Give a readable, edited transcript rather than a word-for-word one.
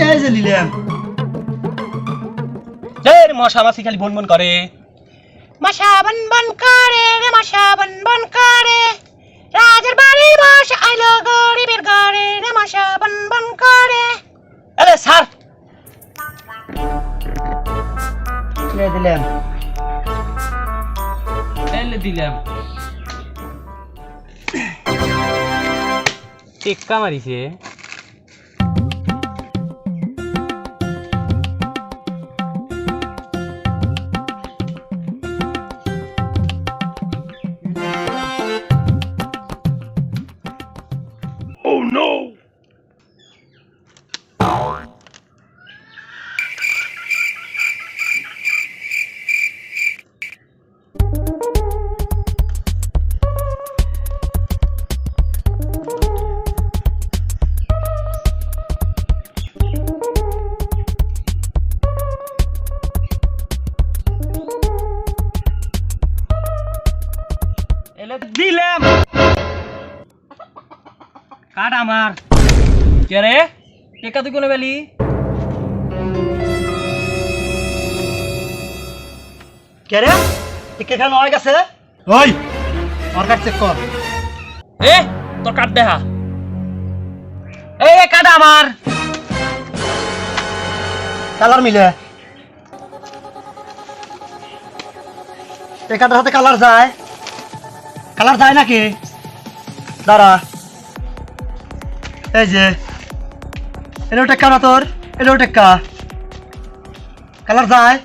এই যে নিলাম এর মশা মাছি খালি বনবন করে মশা বন করে রে মশা বন করে রাজার বাড়ি বসে আইলো গরিবের ঘরে রে মশা বন করে। আরে স্যার দিলাম এলে দিলাম টেক্কা মারিছে দিলাম কাট আমার কে রে টেকা তুই কোনে বেলি কে রে টিকে খান হয়ে গেছে ওই আমার কাট চেক কর এ তোর কাট দেখা এই কাট আমার কালার মিলে টেকাটার সাথে কালার যায় নাকি দাঁড়া এই যে এলো টেক্কা না তোর এলো টেক্কা কালার যায়